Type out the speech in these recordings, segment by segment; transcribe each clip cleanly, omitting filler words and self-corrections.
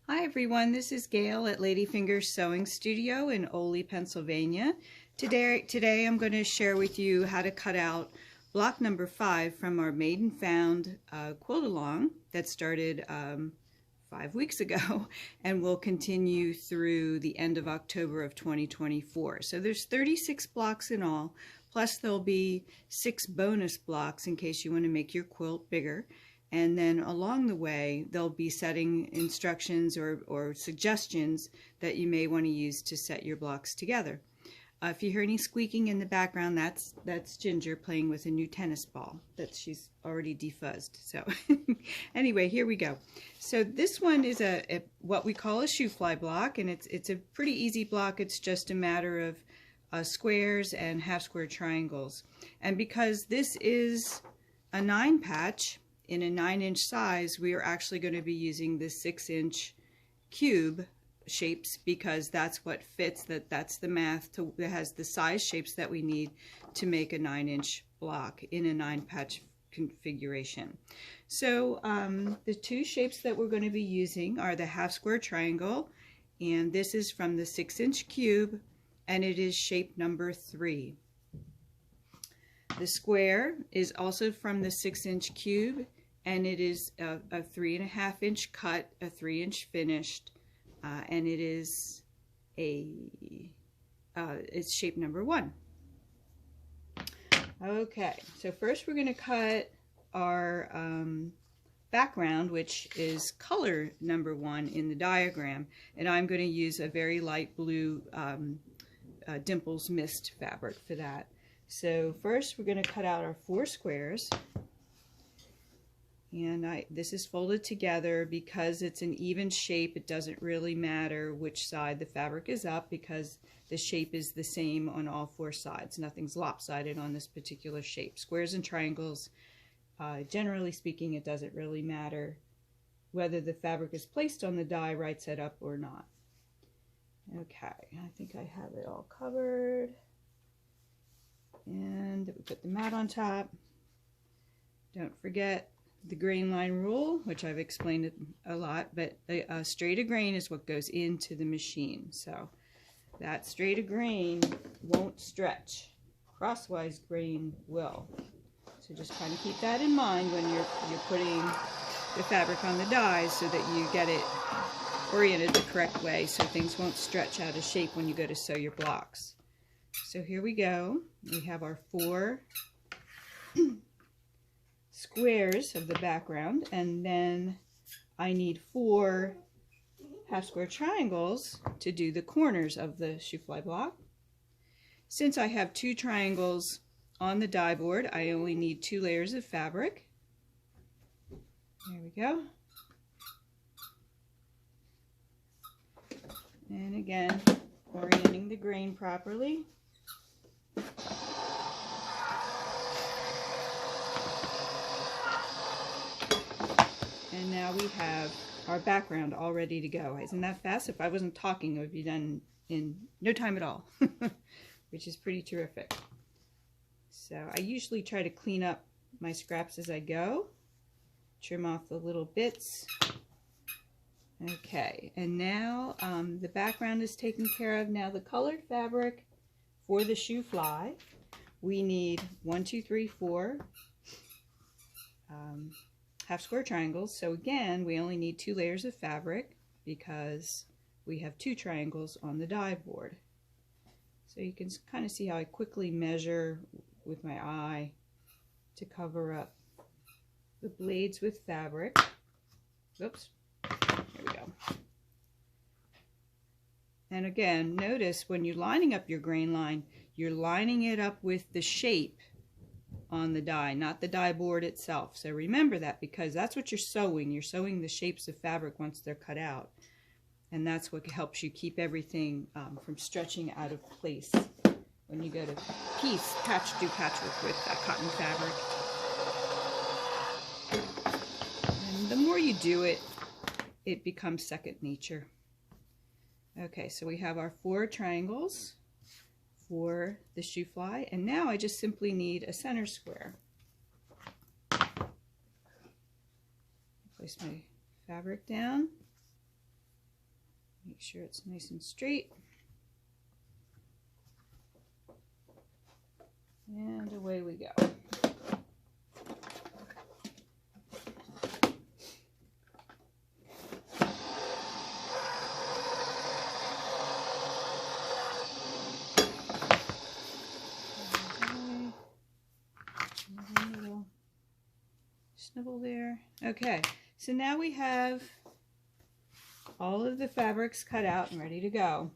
Hi everyone, this is Gail at Ladyfingers Sewing Studio in Ole, Pennsylvania. Today I'm going to share with you how to cut out block number 5 from our Made and Found quilt along that started 5 weeks ago and will continue through the end of October of 2024. So there's 36 blocks in all, plus there'll be 6 bonus blocks in case you want to make your quilt bigger. And then along the way, they'll be setting instructions or suggestions that you may want to use to set your blocks together. If you hear any squeaking in the background, that's Ginger playing with a new tennis ball that she's already defuzzed. So anyway, here we go. So this one is a what we call a shoe fly block, and it's a pretty easy block. It's just a matter of squares and half square triangles. And because this is a 9 patch, in a 9-inch size, we are actually going to be using the 6-inch cube shapes because that's what fits, that's the math that has the size shapes that we need to make a 9-inch block in a 9-patch configuration. So the 2 shapes that we're going to be using are the half square triangle, and this is from the 6-inch cube, and it is shape number 3. The square is also from the 6-inch cube, and it is a 3.5-inch cut, a 3-inch finished, and it is it's shape number 1. Okay, so first we're going to cut our background, which is color number 1 in the diagram, and I'm going to use a very light blue Dimples Mist fabric for that. So first we're going to cut out our 4 squares. And this is folded together because it's an even shape. It doesn't really matter which side the fabric is up because the shape is the same on all 4 sides. Nothing's lopsided on this particular shape. Squares and triangles, generally speaking, it doesn't really matter whether the fabric is placed on the die right side up or not. Okay, I think I have it all covered. And we put the mat on top. Don't forget the grain line rule, which I've explained it a lot, but a straight of grain is what goes into the machine. So that straight of grain won't stretch. Crosswise grain will. So just kind of keep that in mind when you're putting the fabric on the dies so that you get it oriented the correct way so things won't stretch out of shape when you go to sew your blocks. So here we go. We have our 4 squares of the background, and then I need 4 half square triangles to do the corners of the shoe fly block. Since I have 2 triangles on the die board, I only need 2 layers of fabric. There we go. And again, orienting the grain properly. And now we have our background all ready to go. Isn't that fast? If I wasn't talking, it would be done in no time at all, which is pretty terrific. So I usually try to clean up my scraps as I go, trim off the little bits. Okay, and now the background is taken care of. Now the colored fabric for the shoe fly, we need 1, 2, 3, 4 half square triangles. So again, we only need 2 layers of fabric because we have 2 triangles on the die board. So you can kind of see how I quickly measure with my eye to cover up the blades with fabric. Oops, here we go. And again, notice when you're lining up your grain line, you're lining it up with the shape on the die, not the die board itself. So remember that, because that's what you're sewing. You're sewing the shapes of fabric once they're cut out. And that's what helps you keep everything from stretching out of place when you go to do patchwork with cotton fabric. And the more you do it, it becomes second nature. Okay, so we have our 4 triangles for the shoe fly, and now I just simply need a center square. Place my fabric down, Make sure it's nice and straight. And away we go. Snivel there. Okay, so now we have all of the fabrics cut out and ready to go.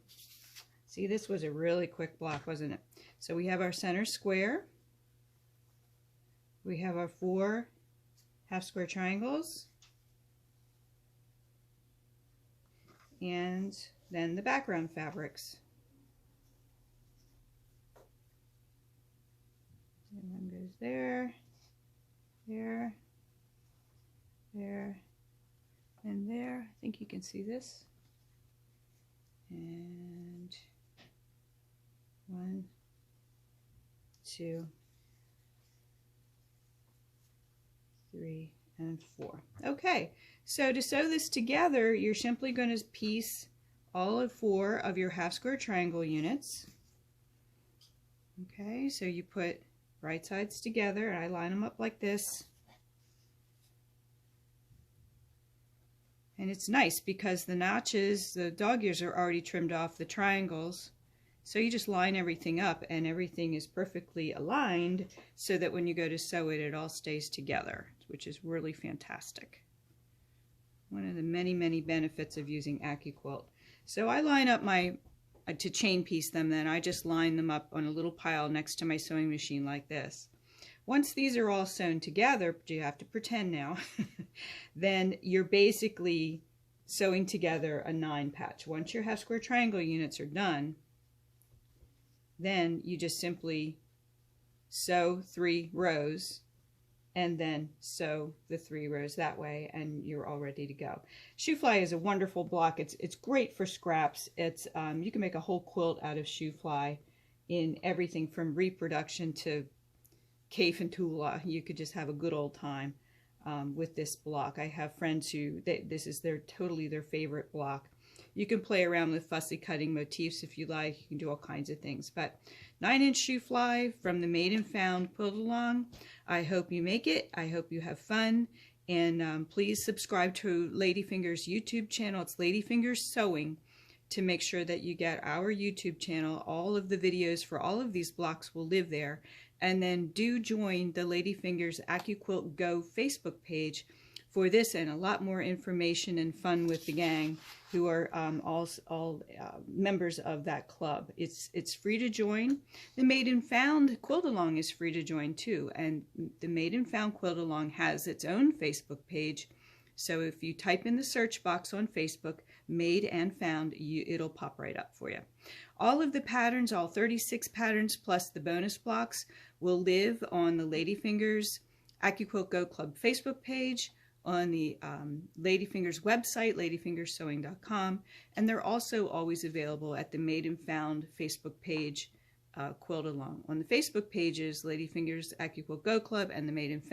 See, this was a really quick block, wasn't it? So we have our center square. We have our 4 half square triangles. And then the background fabrics. And one goes there, there, there, and there. I think you can see this. And 1, 2, 3, and 4. Okay, so to sew this together, you're simply going to piece all of 4 of your half square triangle units. Okay, so you put right sides together, and I line them up like this. And it's nice because the notches, the dog ears are already trimmed off the triangles. So you just line everything up and everything is perfectly aligned so that when you go to sew it, it all stays together, which is really fantastic. One of the many, many benefits of using AccuQuilt. So I line up my, to chain piece them then, I just line them up on a little pile next to my sewing machine like this. Once these are all sewn together, but you have to pretend now, then you're basically sewing together a 9 patch. Once your half square triangle units are done, then you just simply sew 3 rows and then sew the 3 rows that way, and you're all ready to go. Shoe fly is a wonderful block. It's great for scraps. It's you can make a whole quilt out of shoe fly in everything from reproduction to Cafe and Tula. You could just have a good old time with this block. I have friends who this is totally their favorite block. You can play around with fussy cutting motifs if you like. You can do all kinds of things. But 9-inch shoe fly from the Made and Found Quilt Along. I hope you make it. I hope you have fun. And please subscribe to Ladyfinger's YouTube channel. It's Ladyfingers Sewing, to make sure that you get our YouTube channel. All of the videos for all of these blocks will live there. And then do join the Ladyfingers AccuQuilt Go Facebook page for this and a lot more information and fun with the gang, who are all members of that club. It's free to join. The Made and Found Quilt Along is free to join too, and the Made and Found Quilt Along has its own Facebook page. So if you type in the search box on Facebook, Made and Found, it'll pop right up for you. All of the patterns, all 36 patterns plus the bonus blocks, will live on the Ladyfingers AccuQuilt Go Club Facebook page, on the Ladyfingers website, ladyfingersewing.com, and they're also always available at the Made and Found Facebook page, Quilt Along. On the Facebook pages, Ladyfingers AccuQuilt Go Club and the Made and Found.